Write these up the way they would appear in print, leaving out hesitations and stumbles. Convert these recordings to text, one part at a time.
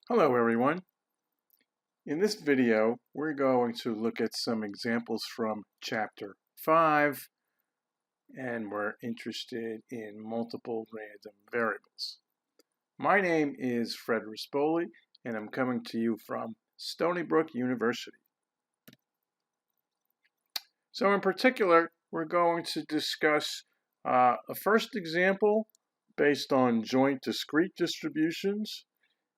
Hello everyone. In this video, we're going to look at some examples from Chapter 5, and we're interested in multiple random variables. My name is Fred Rispoli, and I'm coming to you from Stony Brook University. So in particular, we're going to discuss a first example based on joint discrete distributions,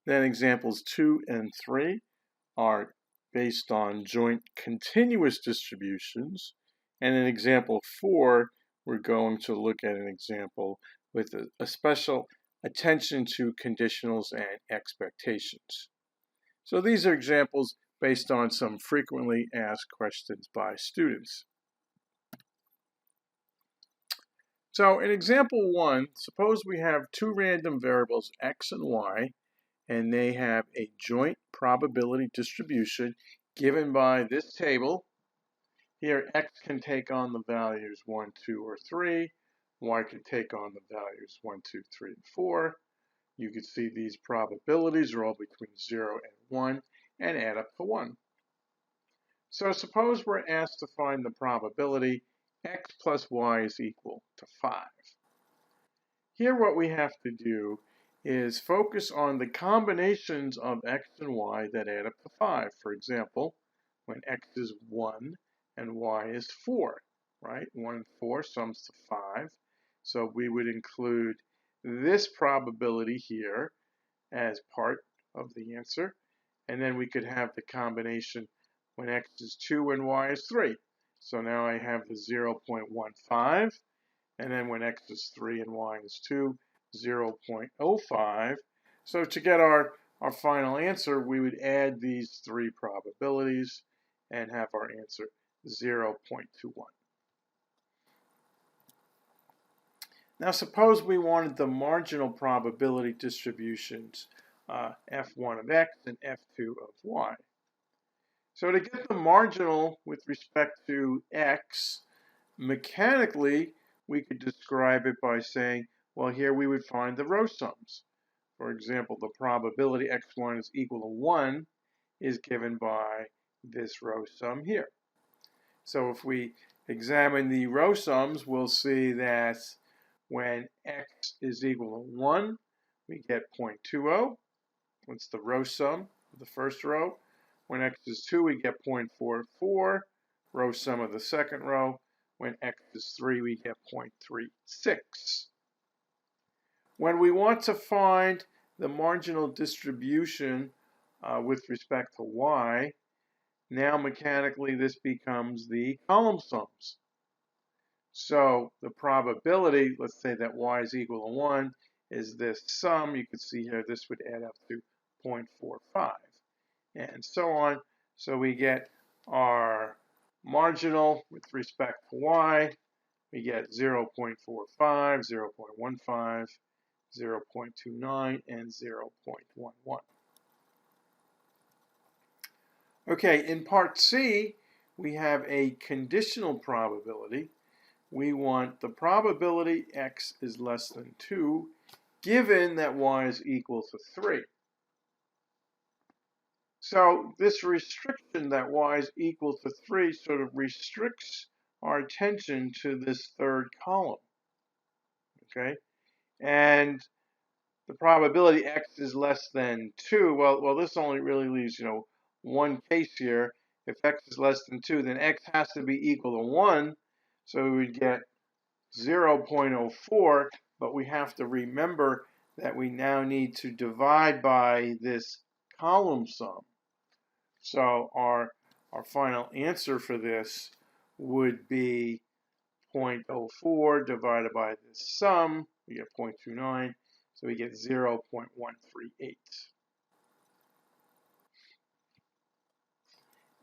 then examples 2 and 3 are based on joint continuous distributions. And in example 4, we're going to look at an example with a special attention to conditionals and expectations. So these are examples based on some frequently asked questions by students. So in example 1, suppose we have two random variables x and y, and they have a joint probability distribution given by this table. Here, x can take on the values 1, 2, or 3. Y can take on the values 1, 2, 3, and 4. You can see these probabilities are all between 0 and 1 and add up to 1. So suppose we're asked to find the probability x plus y is equal to 5. Here what we have to do is focus on the combinations of x and y that add up to 5. For example, when x is 1 and y is 4, right? 1 and 4 sums to 5. So we would include this probability here as part of the answer. And then we could have the combination when x is 2 and y is 3. So now I have the 0.15. And then when x is 3 and y is 2, 0.05. So to get our final answer, we would add these three probabilities and have our answer 0.21. Now suppose we wanted the marginal probability distributions, f1 of x and f2 of y. So to get the marginal with respect to x, mechanically, we could describe it by saying, well, here we would find the row sums. For example, the probability x1 is equal to 1 is given by this row sum here. So if we examine the row sums, we'll see that when x is equal to 1, we get 0.20. What's the row sum of the first row? When x is 2, we get 0.44. Row sum of the second row. When x is 3, we get 0.36. When we want to find the marginal distribution with respect to y, now mechanically this becomes the column sums. So the probability, let's say that y is equal to 1, is this sum. You can see here this would add up to 0.45, and so on. So we get our marginal with respect to y. We get 0.45, 0.15, 0.29, and 0.11. Okay, in part C, we have a conditional probability. We want the probability x is less than 2, given that y is equal to 3. So this restriction that y is equal to 3 sort of restricts our attention to this third column. Okay, and the probability x is less than 2, well, this only really leaves, one case here. If x is less than 2, then x has to be equal to 1, so we would get 0.04, but we have to remember that we now need to divide by this column sum. So our final answer for this would be 0.04 divided by this sum. We get 0.29, so we get 0.138.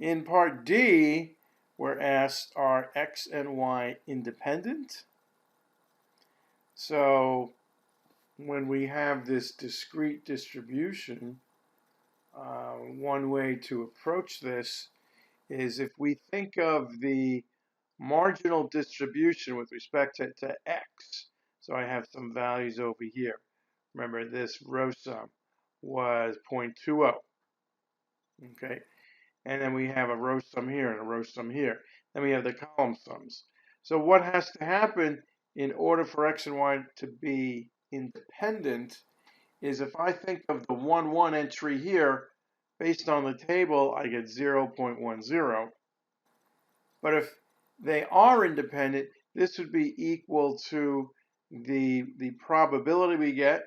In part D, we're asked, are x and y independent? So when we have this discrete distribution, one way to approach this is if we think of the marginal distribution with respect to x. So I have some values over here. Remember this row sum, was 0.20. Okay, and then we have a row sum here and a row sum here. Then we have the column sums. So what has to happen in order for x and y to be independent is if I think of the 1, 1 entry here, based on the table, I get 0.10. But if they are independent, this would be equal to the probability we get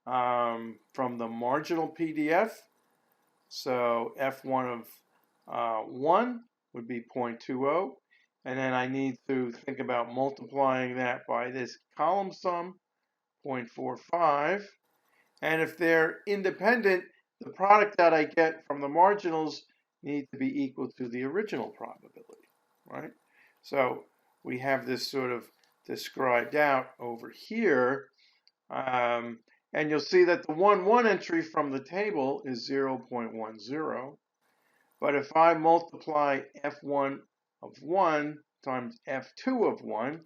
from the marginal PDF. So F1 of 1 would be 0.20. And then I need to think about multiplying that by this column sum, 0.45. And if they're independent, the product that I get from the marginals need to be equal to the original probability, right? So we have this sort of described out over here. And you'll see that the 1, 1 entry from the table is 0.10. But if I multiply F1 of 1 times F2 of 1,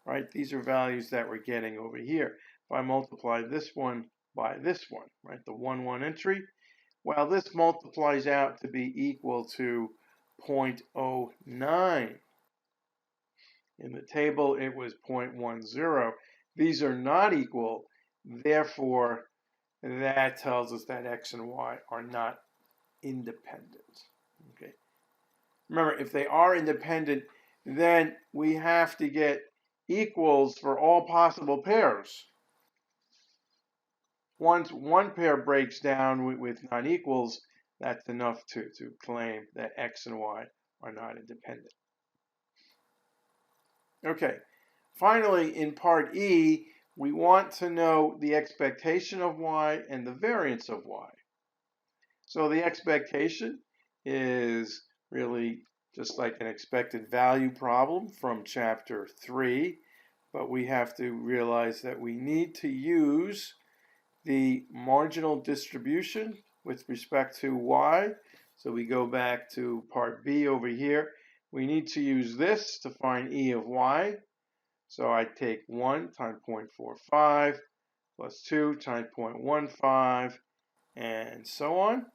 right, these are values that we're getting over here. If I multiply this one by this one, right, the 1, 1 entry, well, this multiplies out to be equal to 0.09. In the table, it was 0.10. These are not equal. Therefore, that tells us that x and y are not independent. Okay. Remember, if they are independent, then we have to get equals for all possible pairs. Once one pair breaks down with non-equals, that's enough to claim that x and y are not independent. Okay, finally, in part E, we want to know the expectation of y and the variance of y. So the expectation is really just like an expected value problem from chapter 3, but we have to realize that we need to use the marginal distribution with respect to y. So we go back to part B over here. We need to use this to find E of y. So I take 1 times 0.45 plus 2 times 0.15 and so on.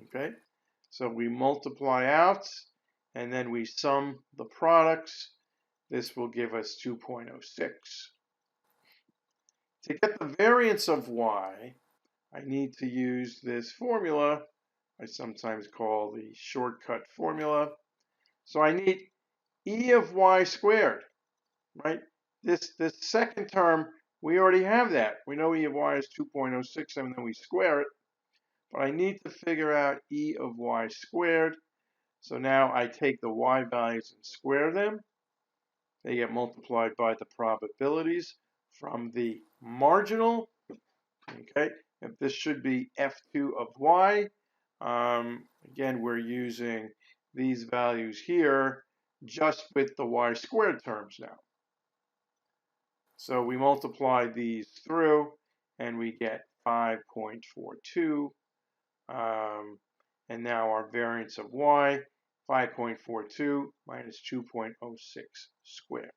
Okay, so we multiply out and then we sum the products. This will give us 2.06. To get the variance of y, I need to use this formula I sometimes call the shortcut formula. So I need E of y squared, right? This second term, we already have that. We know E of y is 2.06 and then we square it. But I need to figure out E of y squared. So now I take the y values and square them. They get multiplied by the probabilities from the marginal. Okay, if this should be F2 of y. Again, we're using these values here just with the y squared terms now. So we multiply these through and we get 5.42. And now our variance of y, 5.42 minus 2.06 squared.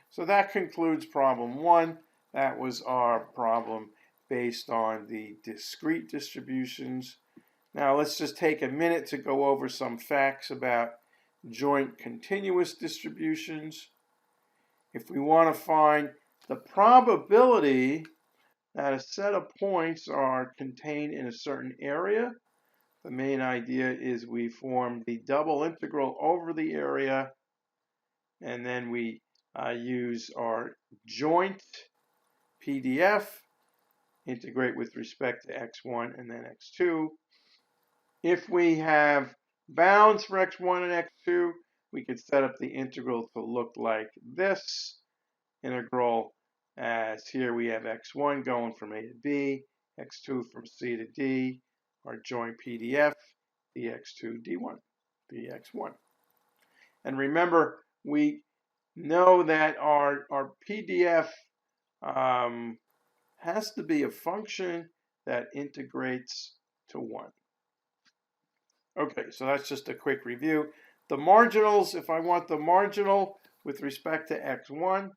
So that concludes problem 1. That was our problem based on the discrete distributions. Now let's just take a minute to go over some facts about joint continuous distributions. If we want to find the probability that a set of points are contained in a certain area, the main idea is we form the double integral over the area, and then we use our joint PDF, integrate with respect to x1 and then x2. If we have bounds for x1 and x2, we could set up the integral to look like this integral, as here we have x1 going from a to b, x2 from c to d, our joint PDF, dx2 d1, dx1. And remember, we know that our PDF has to be a function that integrates to 1. Okay, so that's just a quick review. The marginals, if I want the marginal with respect to x1,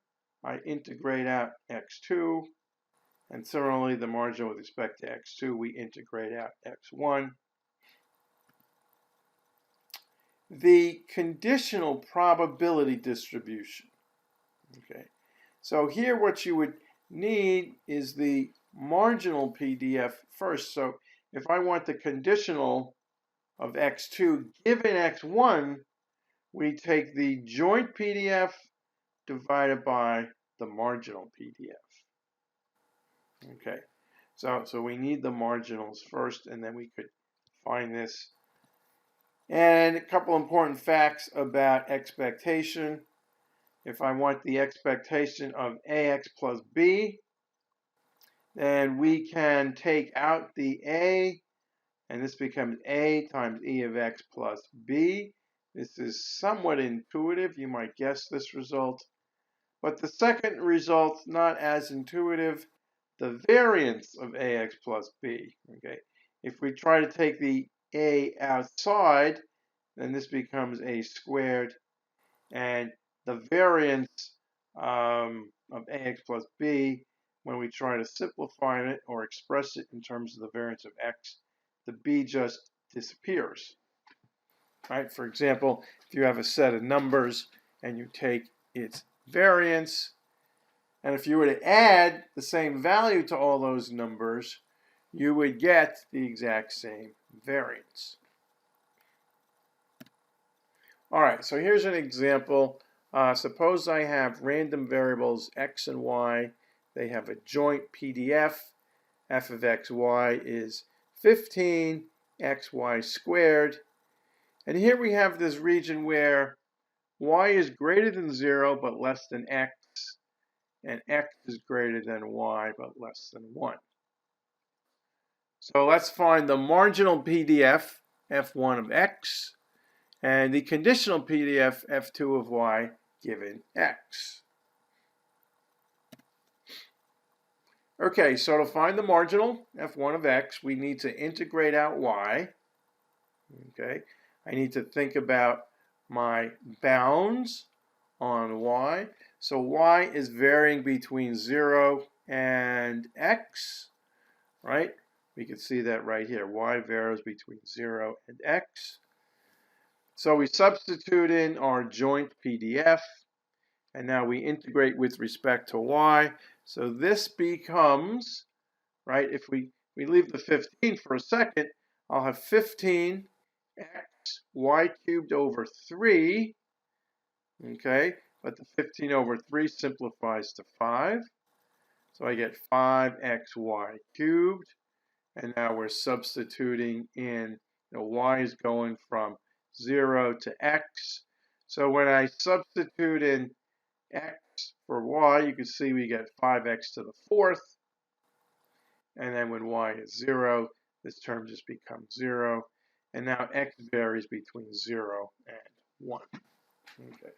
I integrate out x2, And similarly, the marginal with respect to x2, we integrate out x1. The conditional probability distribution. Okay, so here what you would need is the marginal PDF first. So if I want the conditional of x2 given x1, we take the joint PDF divided by the marginal PDF. Okay, so we need the marginals first, and then we could find this. And a couple important facts about expectation. If I want the expectation of ax plus b, then we can take out the a, and this becomes a times e of x plus b. This is somewhat intuitive. You might guess this result. But the second result's not as intuitive. The variance of ax plus b. Okay, if we try to take the a outside, then this becomes a squared, and the variance of ax plus b, when we try to simplify it or express it in terms of the variance of x, the b just disappears. Right? For example, if you have a set of numbers and you take its variance, and if you were to add the same value to all those numbers, you would get the exact same variance. All right, so here's an example. Suppose I have random variables x and y. They have a joint PDF. F of xy is 15xy squared. And here we have this region where y is greater than 0 but less than x, and x is greater than y but less than 1. So let's find the marginal PDF, f1 of x, and the conditional PDF, f2 of y, given x. Okay, so to find the marginal, f1 of x, we need to integrate out y. Okay, I need to think about my bounds on y. So y is varying between 0 and x, right? We can see that right here. Y varies between 0 and x. So we substitute in our joint PDF, and now we integrate with respect to y. So this becomes, right, if we leave the 15 for a second, I'll have 15x y cubed over 3, okay? But the 15 over 3 simplifies to 5. So I get 5xy cubed. And now we're substituting in, y is going from 0 to x. So when I substitute in x for y, you can see we get 5x to the 4th. And then when y is 0, this term just becomes 0. And now x varies between 0 and 1. Okay.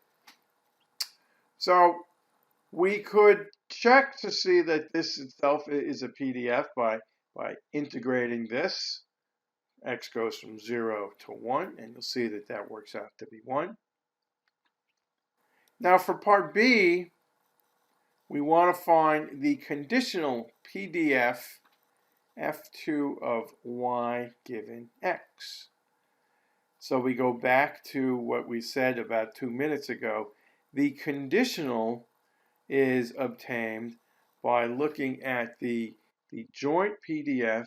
So we could check to see that this itself is a PDF by integrating this. X goes from 0 to 1, and you'll see that that works out to be 1. Now for part B, we want to find the conditional PDF f2 of y given x. So we go back to what we said about 2 minutes ago. The conditional is obtained by looking at the joint PDF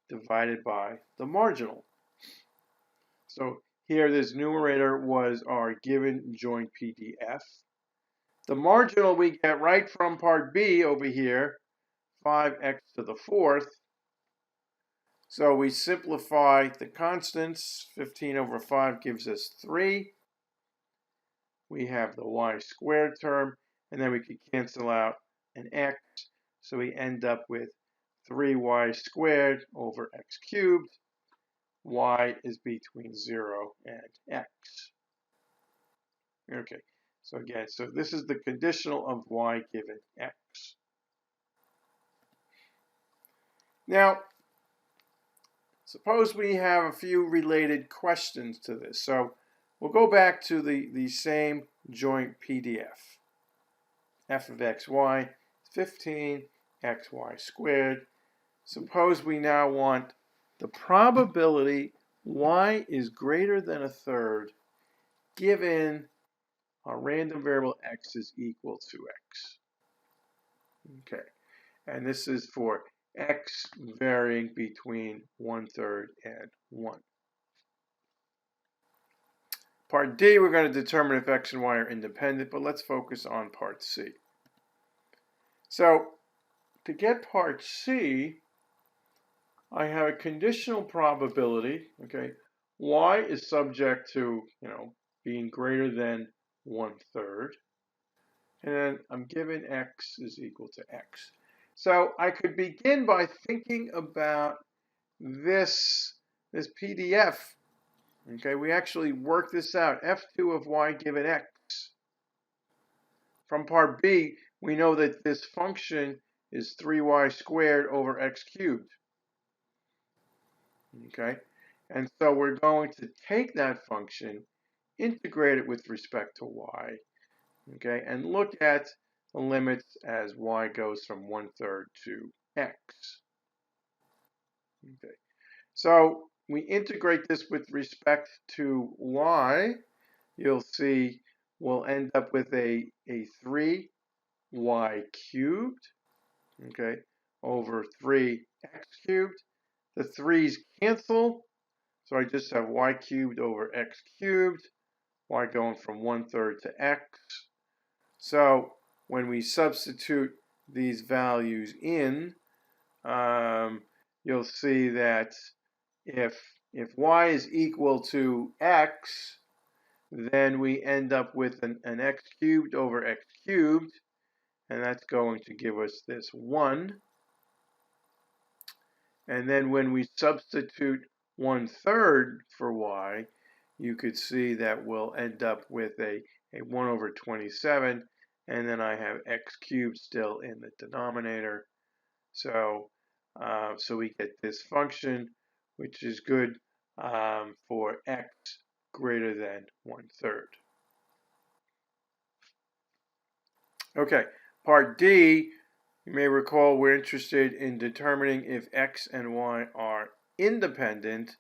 divided by the marginal. So here this numerator was our given joint PDF. The marginal we get right from part B over here, 5x to the 4th. So we simplify the constants. 15 over 5 gives us 3. We have the y squared term, and then we could cancel out an x. So we end up with 3y squared over x cubed. Y is between 0 and x. Okay, so again, so this is the conditional of y given x. Now, suppose we have a few related questions to this. So we'll go back to the same joint PDF. F of xy is 15 xy squared. Suppose we now want the probability y is greater than a third given a random variable x is equal to x. Okay, and this is for x varying between 1/3 and 1. Part D, we're going to determine if x and y are independent, but let's focus on part C. So to get part C, I have a conditional probability, okay? Y is subject to, being greater than 1/3. And then I'm given x is equal to x. So I could begin by thinking about this PDF. Okay, we actually work this out. F2 of y given x. From part B, we know that this function is 3y squared over x cubed. Okay, and so we're going to take that function, integrate it with respect to y, okay, and look at the limits as y goes from 1/3 to x. Okay, so we integrate this with respect to y. You'll see we'll end up with a 3y cubed, okay, over 3x cubed. The 3's cancel, so I just have y cubed over x cubed, y going from 1/3 to x. So when we substitute these values in, you'll see that if y is equal to x, then we end up with an x cubed over x cubed, and that's going to give us this 1. And then when we substitute 1/3 for y, you could see that we'll end up with a 1 over 27, and then I have x cubed still in the denominator. So, so we get this function, which is good for x greater than 1/3. Okay, part D, you may recall we're interested in determining if x and y are independent.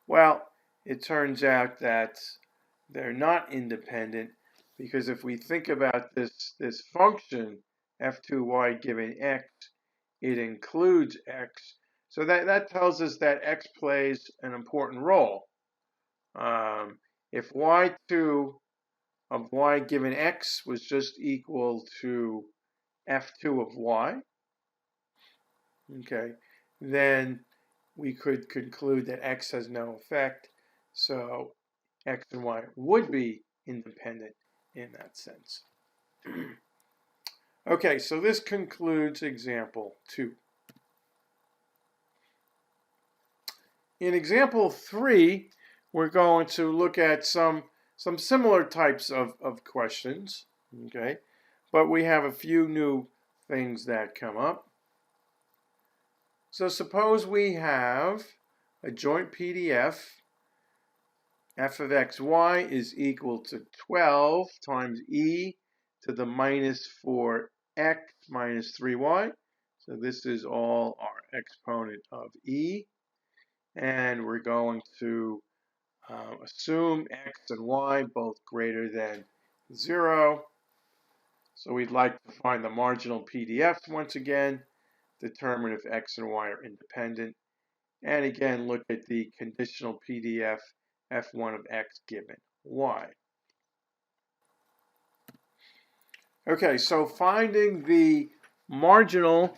Well, it turns out that they're not independent, because if we think about this function, f2y given x, it includes x. So that tells us that x plays an important role. If y2 of y given x was just equal to f2 of y, okay, then we could conclude that x has no effect, so x and y would be independent in that sense. Okay, so this concludes example 2. In example 3, we're going to look at some similar types of questions, okay, but we have a few new things that come up. So suppose we have a joint PDF. F of xy is equal to 12 times e to the minus 4x minus 3y. So this is all our exponent of e. And we're going to assume x and y both greater than 0. So we'd like to find the marginal PDFs once again, determine if x and y are independent, and again look at the conditional PDF f1 of x given y. Okay, so finding the marginal,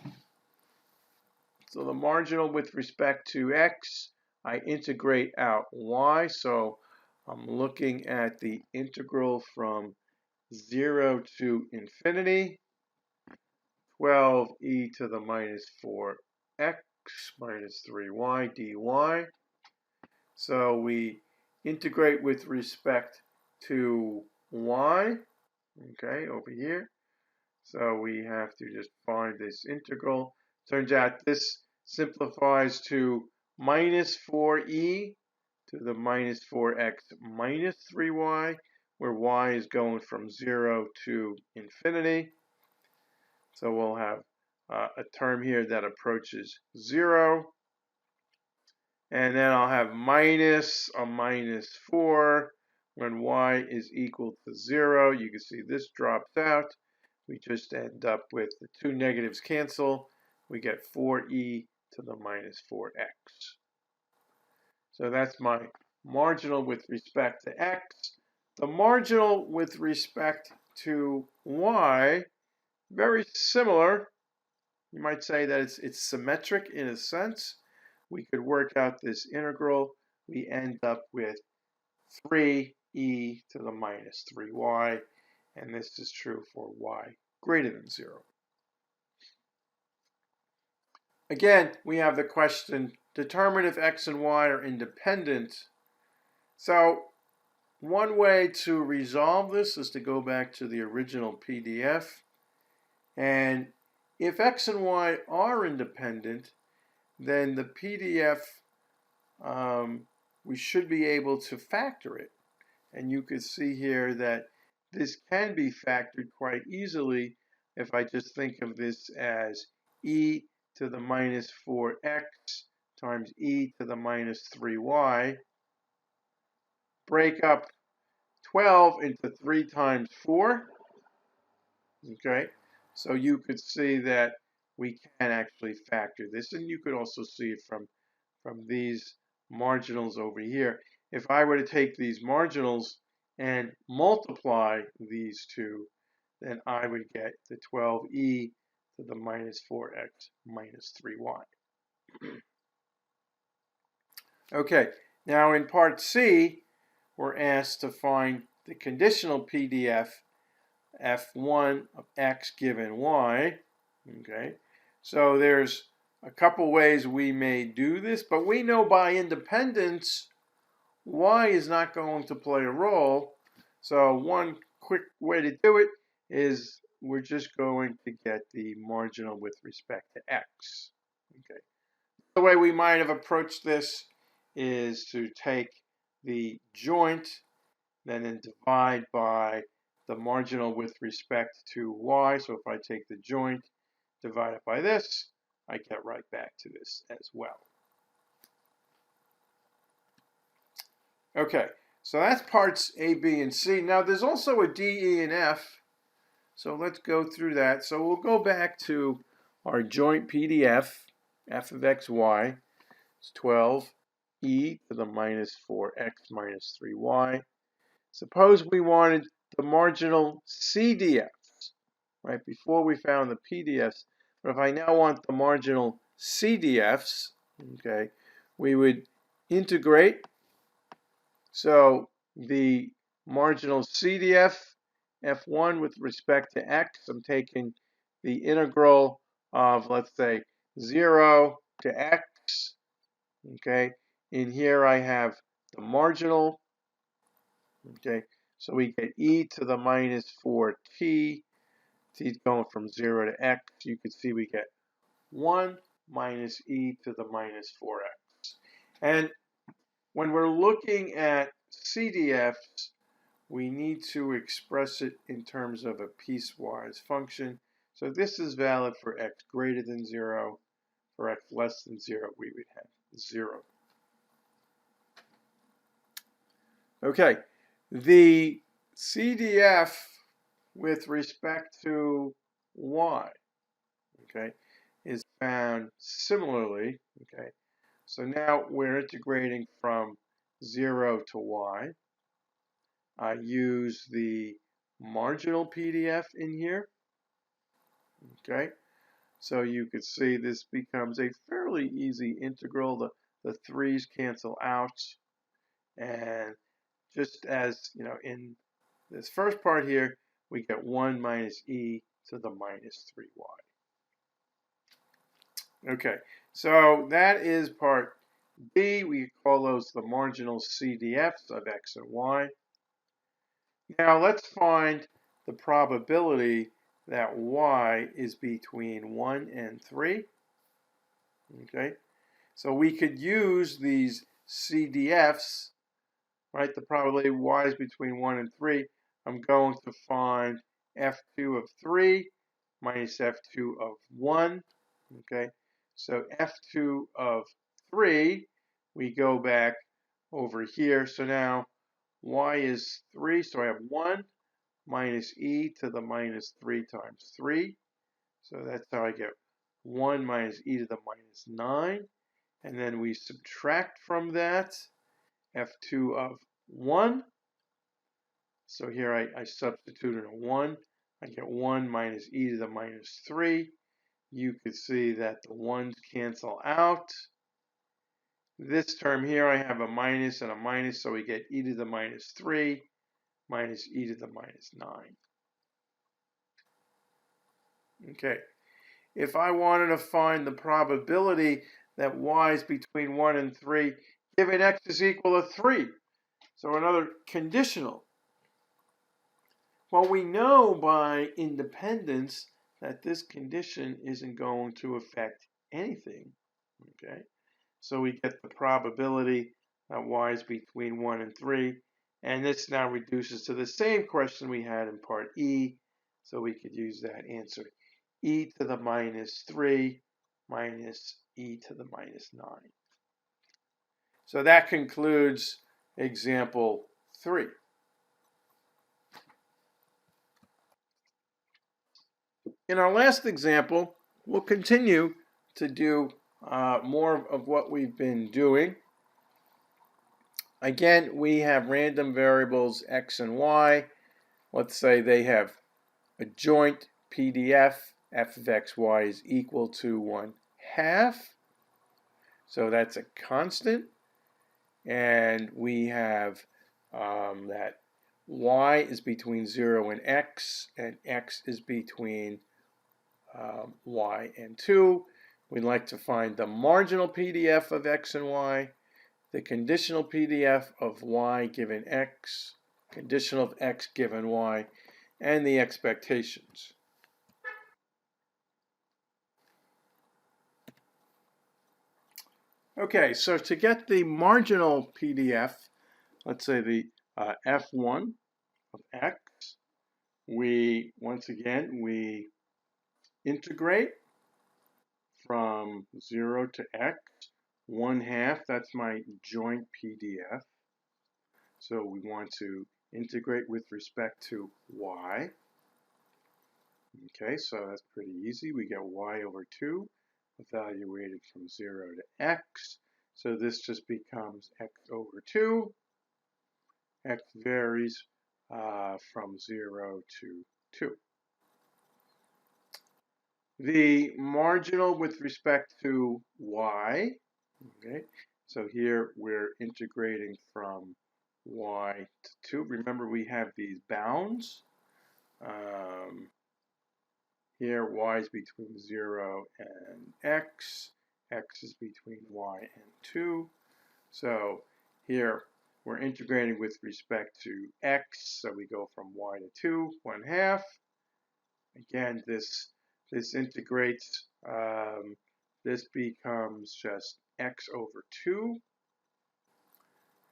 so the marginal with respect to x, I integrate out y, so I'm looking at the integral from 0 to infinity, 12e to the minus 4x minus 3y dy. So we integrate with respect to y, okay, over here. So we have to just find this integral. Turns out this simplifies to minus 4e to the minus 4x minus 3y, where y is going from 0 to infinity. So we'll have a term here that approaches 0. And then I'll have minus a minus 4 when y is equal to 0. You can see this drops out. We just end up with the two negatives cancel. We get 4e to the minus 4x. So that's my marginal with respect to x. The marginal with respect to y, very similar. You might say that it's symmetric in a sense. We could work out this integral. We end up with 3e to the minus 3y, and this is true for y greater than 0. Again, we have the question, determine if x and y are independent. So one way to resolve this is to go back to the original PDF, and if x and y are independent, then the PDF, we should be able to factor it. And you could see here that this can be factored quite easily if I just think of this as e to the minus 4x times e to the minus 3y. Break up 12 into 3 times 4. Okay, so you could see that we can actually factor this, and you could also see it from these marginals over here. If I were to take these marginals and multiply these two, then I would get the 12e to the minus 4x minus 3y. Okay, now in part C, we're asked to find the conditional PDF f1 of x given y. Okay, so there's a couple ways we may do this, but we know by independence y is not going to play a role. So one quick way to do it is we're just going to get the marginal with respect to x. Okay. The way we might have approached this is to take the joint, then divide by the marginal with respect to y. So if I take the joint, divide it by this, I get right back to this as well. Okay, so that's parts A, B, and C. Now there's also a D, E, and F. So let's go through that. So we'll go back to our joint PDF, f of x, y. It's 12e to the minus 4x minus 3y. Suppose we wanted the marginal CDFs, right, before we found the PDFs. But if I now want the marginal CDFs, okay, we would integrate. So the marginal CDF, f1 with respect to x, I'm taking the integral of, let's say, 0 to x. Okay, in here I have the marginal. Okay, so we get e to the minus 4t. T is going from 0 to x. You can see we get 1 minus e to the minus 4x. And when we're looking at CDFs, we need to express it in terms of a piecewise function. So this is valid for x greater than 0. For x less than 0, we would have 0. Okay, the CDF with respect to y, okay, is found similarly. Okay, so now we're integrating from 0 to y. I use the marginal PDF in here. Okay, so you could see this becomes a fairly easy integral. The 3's cancel out, and just as you know, in this first part here, we get 1 minus e to the minus 3y. Okay, so that is part B. We call those the marginal CDFs of x and y. Now let's find the probability that y is between 1 and 3. Okay, so we could use these CDFs, right? The probability y is between 1 and 3. I'm going to find f2 of 3 minus f2 of 1. Okay, so f2 of 3, we go back over here. So now y is 3, so I have 1 minus e to the minus 3 times 3. So that's how I get 1 minus e to the minus 9. And then we subtract from that f2 of 1. So here I substitute in a 1. I get 1 minus e to the minus 3. You could see that the 1's cancel out. This term here, I have a minus and a minus, so we get e to the minus 3 minus e to the minus 9. Okay, if I wanted to find the probability that y is between 1 and 3, given x is equal to 3, so another conditional. Well, we know by independence that this condition isn't going to affect anything. Okay, so we get the probability that y is between 1 and 3, and this now reduces to the same question we had in part E, so we could use that answer. E to the minus 3 minus e to the minus 9. So that concludes example 3. In our last example, we'll continue to do more of what we've been doing. Again, we have random variables x and y. Let's say they have a joint PDF. F of xy is equal to 1/2. So that's a constant. And we have that y is between 0 and x is between y and 2. We'd like to find the marginal PDF of x and y, the conditional PDF of y given x, conditional of x given y, and the expectations. Okay, so to get the marginal PDF, let's say the f1 of x, once again, we integrate from 0 to x. 1/2, that's my joint PDF. So we want to integrate with respect to y. Okay, so that's pretty easy. We get y over 2 evaluated from 0 to x. So this just becomes x over 2. X varies from 0 to 2. The marginal with respect to y, okay, so here we're integrating from y to 2. Remember, we have these bounds. Here y is between 0 and x. X is between y and 2. So here we're integrating with respect to x. So we go from y to 2, 1/2. Again, this integrates. This becomes just x over 2.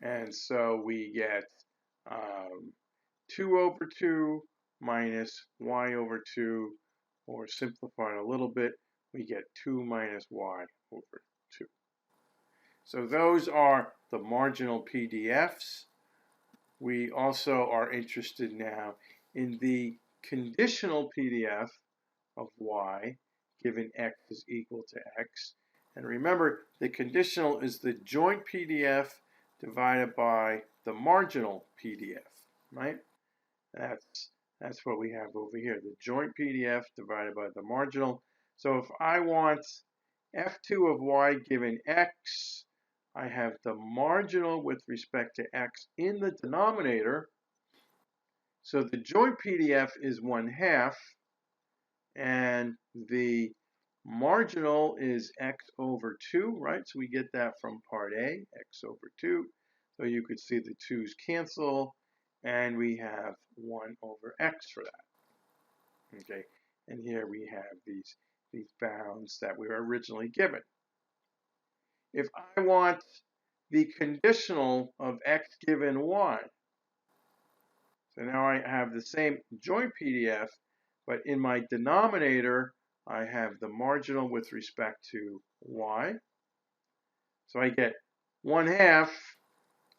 And so we get 2 over 2 minus y over 2, or simplified a little bit, we get 2 minus y over 2. So those are the marginal PDFs. We also are interested now in the conditional PDF of y given x is equal to x. And remember, the conditional is the joint PDF divided by the marginal PDF, right? That's what we have over here, the joint PDF divided by the marginal. So if I want f2 of y given x, I have the marginal with respect to x in the denominator. So the joint PDF is 1/2, and the marginal is x over 2, right? So we get that from part A, x over 2. So you could see the 2's cancel, and we have 1 over x for that. Okay, and here we have these bounds that we were originally given. If I want the conditional of x given y, so now I have the same joint PDF, But in my denominator, I have the marginal with respect to y. So I get 1/2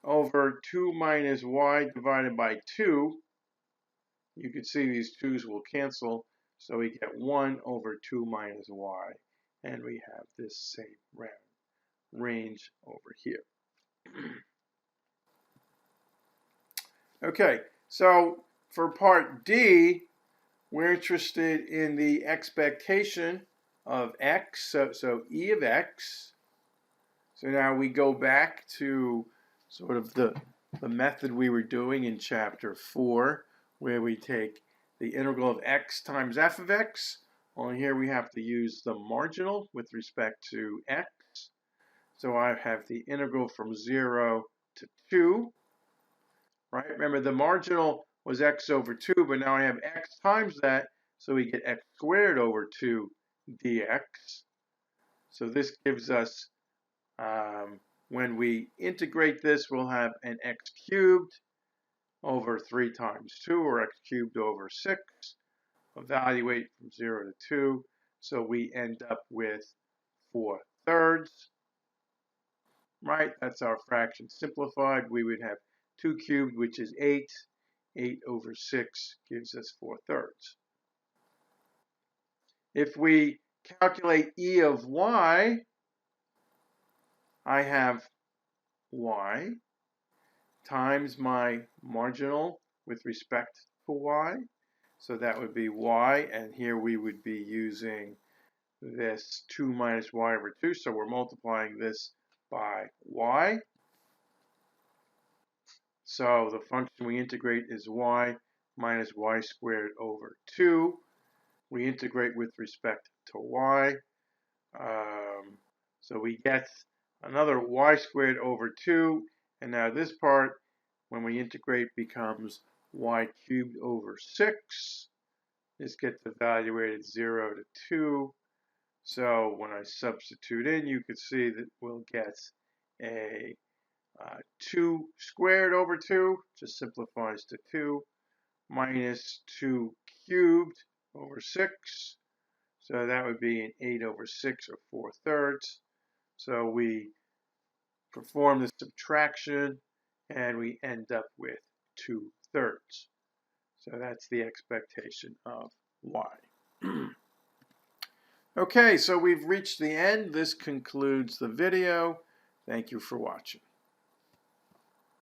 over 2 minus y divided by 2. You can see these 2's will cancel, so we get 1 over 2 minus y. And we have this same round range over here. Okay, so for part D, we're interested in the expectation of x, so e of x. So now we go back to sort of the method we were doing in chapter 4, where we take the integral of x times f of x. Only here we have to use the marginal with respect to x. So I have the integral from 0 to 2. Right? Remember, the marginal was x over 2, but now I have x times that, so we get x squared over 2 dx. So this gives us, when we integrate this, we'll have an x cubed over 3 times 2, or x cubed over 6. Evaluate from 0 to 2, so we end up with 4/3. Right? That's our fraction simplified. We would have 2 cubed, which is 8. 8 over 6 gives us 4/3. If we calculate e of y, I have y times my marginal with respect to y. So that would be y, and here we would be using this 2 minus y over 2. So we're multiplying this by y. So the function we integrate is y minus y squared over 2. We integrate with respect to y. So we get another y squared over 2. And now this part, when we integrate, becomes y cubed over 6. This gets evaluated 0 to 2. So when I substitute in, you can see that we'll get a 2 squared over 2, just simplifies to 2, minus 2 cubed over 6. So that would be an 8 over 6, or 4/3. So we perform the subtraction, and we end up with 2/3. So that's the expectation of y. Okay, so we've reached the end. This concludes the video. Thank you for watching.